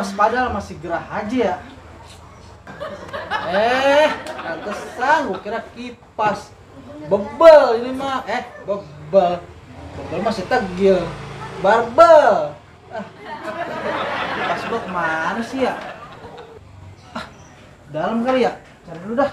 kipas padahal masih gerah aja ya. Pantesan gua kira kipas. Bebel ini mah. Bebel. Bebel masih tegil. Barbel. Kipas gua kemana sih ya? Dalam kali ya? Cari dulu dah.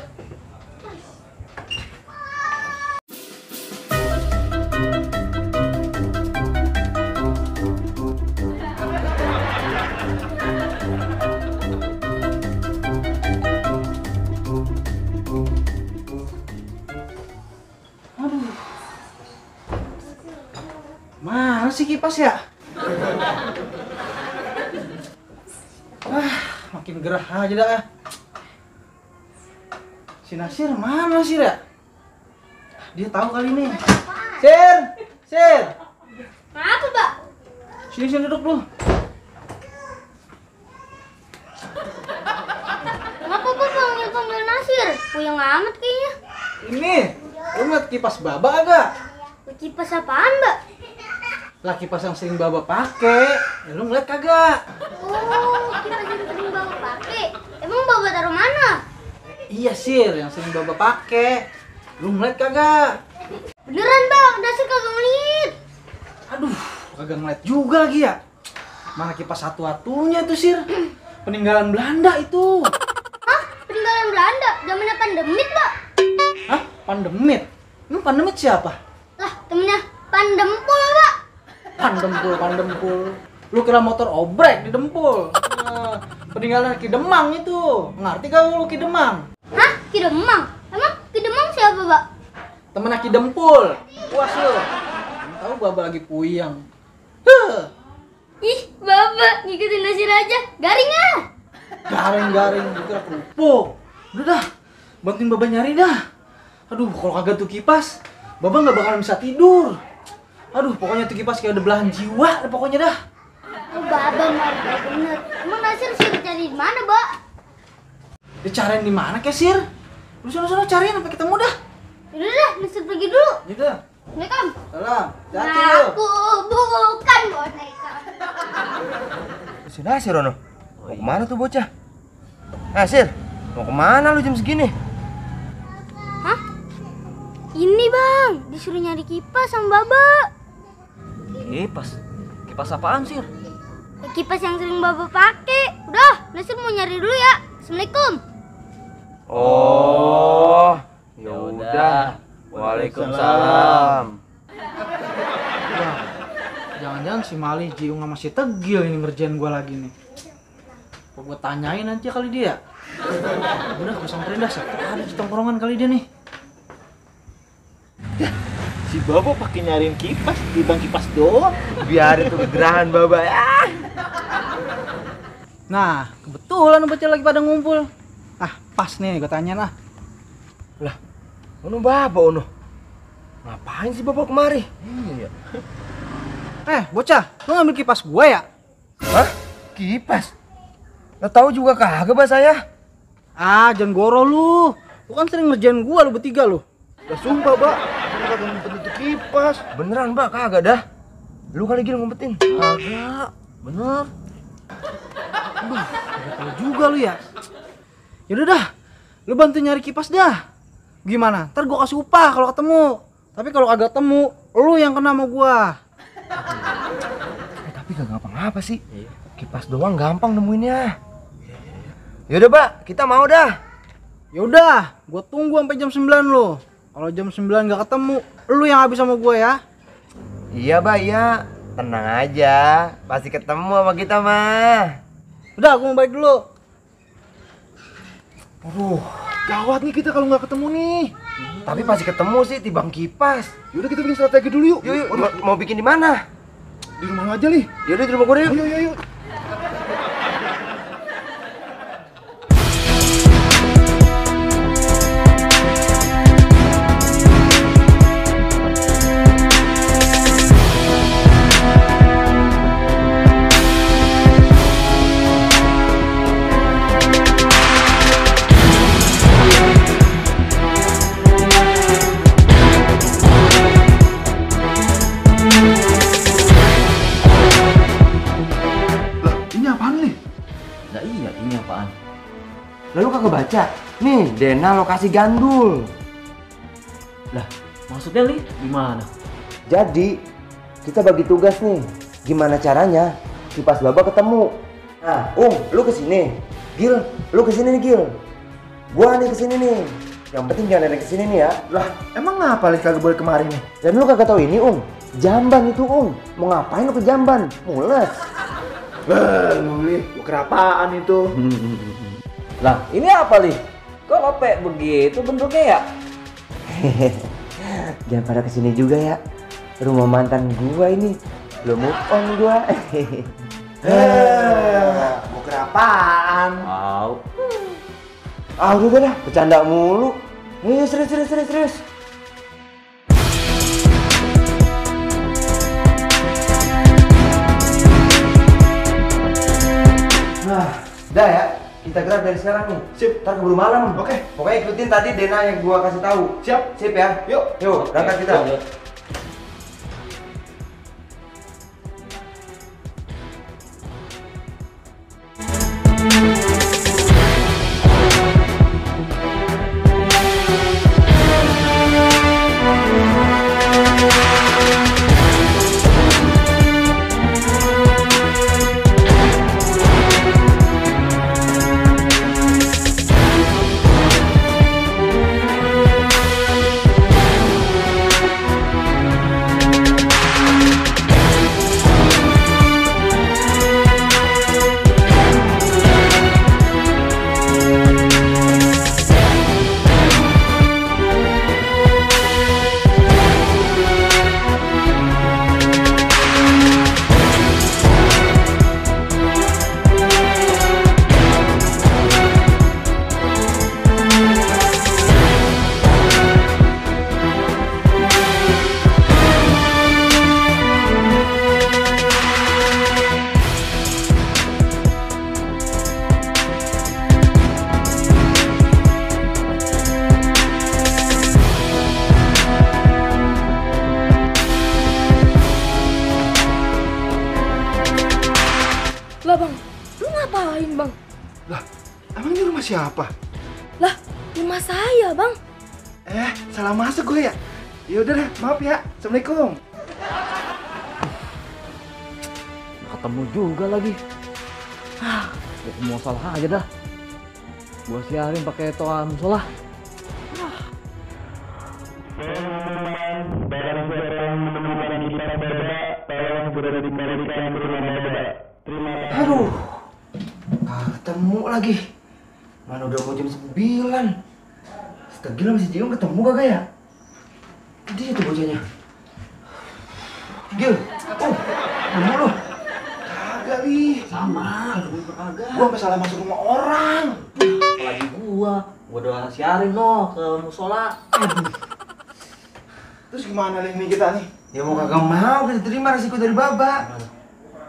Aduh. Mana sih kipas ya? Makin gerah aja dah. Si Nasir mana sih ya? Dia tahu kali ini. Sir. Apa, Pak? Sini duduk lu. Kenapa Pak panggil Nasir? Puyeng amat kayaknya. Ini, lu ngeliat kipas Baba agak? Kipas apaan, Mbak? Lah kipas yang sering Baba pakai. Ya lu ngeliat kagak? Oh, kipas yang sering Bapak pakai. Emang Bapak taruh mana? Iya Sir, yang sering Baba pakai. Lu ngeliat kagak? Beneran, Bang. Nasir kagak ngeliat. Aduh, kagak ngeliat juga lagi ya. Mana kipas satu-satunya tuh Sir? Peninggalan Belanda itu. Hah? Peninggalan Belanda? Zamannya Pandemit, Pak? Hah? Pandemit? Lu Pandemit siapa? Lah, temennya Pandempul, Pak. Pandempul. Lu kira motor obrek di Dempul. Peninggalan Ki Demang itu. Ngerti gak lu Ki Demang? Hah? Ki Demang? Emang Ki Demang siapa, Pak? Temennya Ki Dempul. Puas lu. Tahu Baba lagi puyeng. Ih, Bapak ngikutin Nasir aja. Garing ah. Garing, kira kerupuk. Udah dah, bantuin Baba nyari dah. Aduh, kalau kagak tuh kipas, Baba nggak bakalan bisa tidur. Aduh, pokoknya tuh kipas kayak udah belahan jiwa, pokoknya dah. Oh, Baba mah bener. Emang Nasir sih cari di mana, Mbak? Dicariin di mana, Kesir? Lu sana cariin sampai ketemu dah. Yaudah deh, Nasir pergi dulu. Yaudah. Assalamualaikum. Salam. Hati lu. Aku bukan boneka. Si Nasir, Rono. Mau kemana tuh bocah? Nasir, mau kemana lu jam segini? Hah? Ini Bang, disuruh nyari kipas sama Baba. Kipas apaan sih? Kipas yang sering Baba pakai. Udah, Nasir mau nyari dulu ya. Assalamualaikum. Oh, ya udah. Waalaikumsalam. Wah, jangan-jangan si Mali, Jiung sama si Tegil ini ngerjain gua lagi nih. Apa gua tanyain aja kali dia? Udah, gua samperin dah. Ada di tongkrongan kali dia nih. Si Baba pakai nyariin kipas, dibang kipas doang. Biar itu kegerahan Baba ya. Nah, kebetulan bocah lagi pada ngumpul. Pas nih gua tanya lah. Lah, Baba. Ngapain sih Baba kemari? Iya. Bocah, lu ngambil kipas gua ya? Hah? Kipas? Lo tahu juga kagak bah saya? Jangan goro lu. Lu kan sering ngerjain gua lu bertiga lu. Lah sumpah, Mbak. Lu kagak ngumpet itu kipas. Beneran, Mbak, kagak dah. Lu kali gini ngumpetin. Kagak, bener. Aduh, kagak tahu juga lu ya. Yaudah dah, lu bantu nyari kipas dah. Gimana? Ntar gua kasih upah kalau ketemu. Tapi kalau kagak ketemu, lu yang kena sama gua. Tapi gak ngapa-ngapa sih. Kipas doang gampang nemuinnya. Yaudah, Mbak, kita mau dah. Yaudah, gua tunggu sampai jam 9 lu. Kalau jam 9 gak ketemu, lu yang habis sama gua ya. Iya, Mbak, iya. Tenang aja, pasti ketemu sama kita, mah. Udah, gua mau balik dulu. Aduh, gawat nih kita kalau nggak ketemu nih. Tapi pasti ketemu sih tibang kipas. Yaudah kita bikin strategi dulu yuk. Yuk, mau bikin di mana? Di rumah aja nih. Yaudah di rumah gue deh. Yuk. kagak baca? Nih, Dena lokasi gandul. Lah, maksudnya Li gimana? Jadi, kita bagi tugas nih. Gimana caranya Kipas Baba ketemu? Nah, lu kesini. Gil, lu kesini nih Gil. Gua nih kesini nih. Yang penting jangan ada kesini nih ya. Lah, emang ngapa Li kagak boleh kemari nih? Dan lu kagak tahu ini Jamban itu Mau ngapain lu ke Jamban? Mules. Li, gua kerapaan itu. Lah, ini apa, Li? Kok lopek begitu bentuknya ya? Jangan pada kesini juga ya. Rumah mantan gua ini. Belum move on gua. Gua kerapaan. Wow. Udah dah, bercanda mulu. Serius. Nah, dah ya. Kita gerak dari sekarang nih. Sip. Ntar keburu malam. Oke. Pokoknya ikutin tadi Dena yang gua kasih tahu. Siap. Sip ya. Yuk, berangkat kita. Lah bang, lu ngapain bang? Lah, emang ini rumah siapa? Lah, rumah saya bang. Salah masuk gue ya? Ya udah deh, maaf ya. Assalamualaikum. Nggak ketemu juga lagi. Gua mau salah aja dah. Gua siarin pakai toa musola. Aduh. Ketemu lagi. Mana udah mau jam 9. Gila masih Jiung ketemu kagak ya? Dia tuh bocahnya. Gil, ketemu lu? Kagak, Li. Sama, kagak. Gua sampai salah masuk rumah orang. Apalagi gua udah siarin ke musola. Terus gimana Li nih kita nih? Ya mau kagak mau kita terima resiko dari Baba.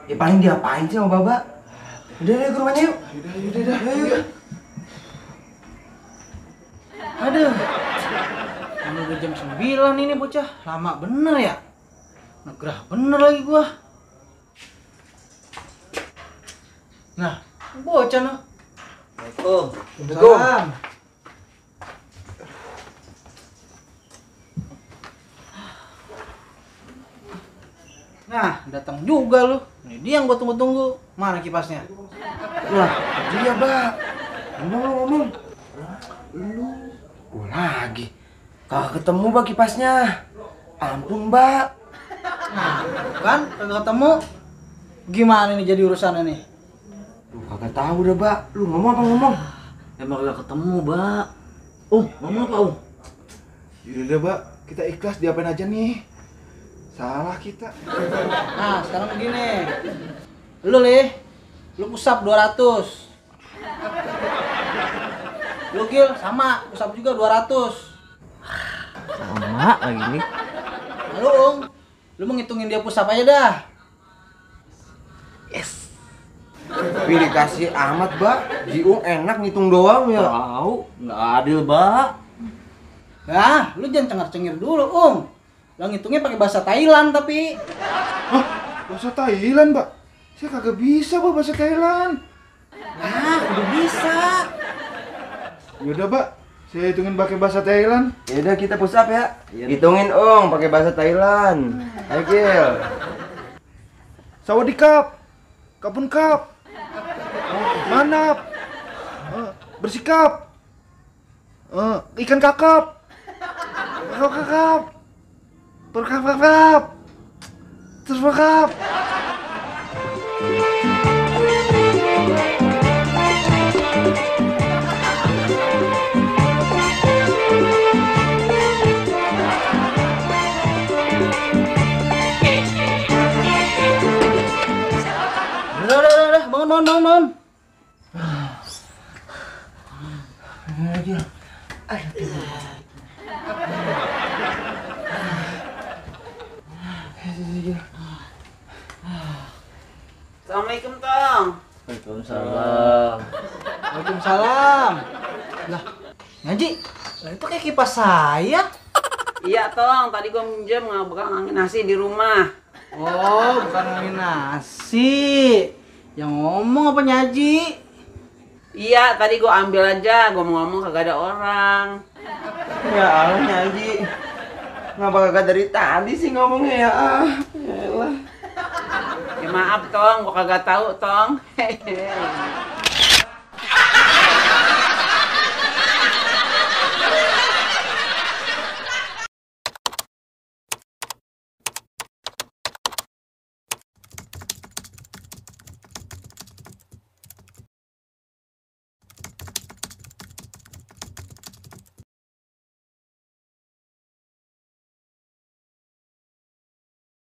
Ya paling diapain sih sama Baba? Udah deh ke rumahnya yuk. Yaudah. Yuk. Aduh. Ini udah jam 9 ini bocah. Lama bener ya? Negrah bener lagi gua. Nah, bocah noh. Waalaikumsalam. Nah, datang juga lu. Ini dia yang gua tunggu-tunggu. Mana kipasnya? Lah, dia Bak. Ngomong. Lu. Gua lagi. Kagak ketemu Bak kipasnya. Ampun Bak. Nah, kan kagak ketemu. Gimana nih jadi urusannya nih? Lu kagak tahu dah Bak. Lu ngomong apa ngomong? Emang gak ketemu, Mbak. Ngomong apa, Yaudah, Mbak. Kita ikhlas diapain aja nih. Salah kita. Nah, sekarang begini. Lu, lu pusap 200. Lu, Gil, sama. Pusap juga 200. Sama lagi nih. Lalu, lu mau ngitungin dia pusap aja dah. Pilih kasih amat Bak. Jiung enak ngitung doang ya. Tahu, nggak adil, Mbak. Nah, lu jangan cengar-cengir dulu, Lu ngitungnya pakai bahasa Thailand tapi. Hah? Bahasa Thailand, Mbak? Saya kagak bisa, Mbak, bahasa Thailand. Nah, udah bisa. Yaudah, Pak. Saya hitungin pakai bahasa Thailand. Yaudah kita push up ya. Hitungin pakai bahasa Thailand. Ayo Gil. Sawadikap. Kapun kap. Manap. Bersikap. Ikan kakap. Kakap kakap. Berkap kakap. Terus berkap. Udah, bangun. Assalamualaikum, Tong. Waalaikumsalam. Waalaikumsalam. Lah, Ngaji, lah itu kayak kipas saya. Iya, Tong. Tadi gua minjem ngangin nasi di rumah. Oh, bukan ngomongin nasi. Yang ngomong apa Nyaji? Iya, tadi gua ambil aja. Gua mau ngomong kagak ada orang. Ya Allah Nyaji. Ngapa kagak dari tadi sih ngomongnya ya? Yaelah. Ya maaf, Tong. Gua kagak tahu, Tong. Hehehe.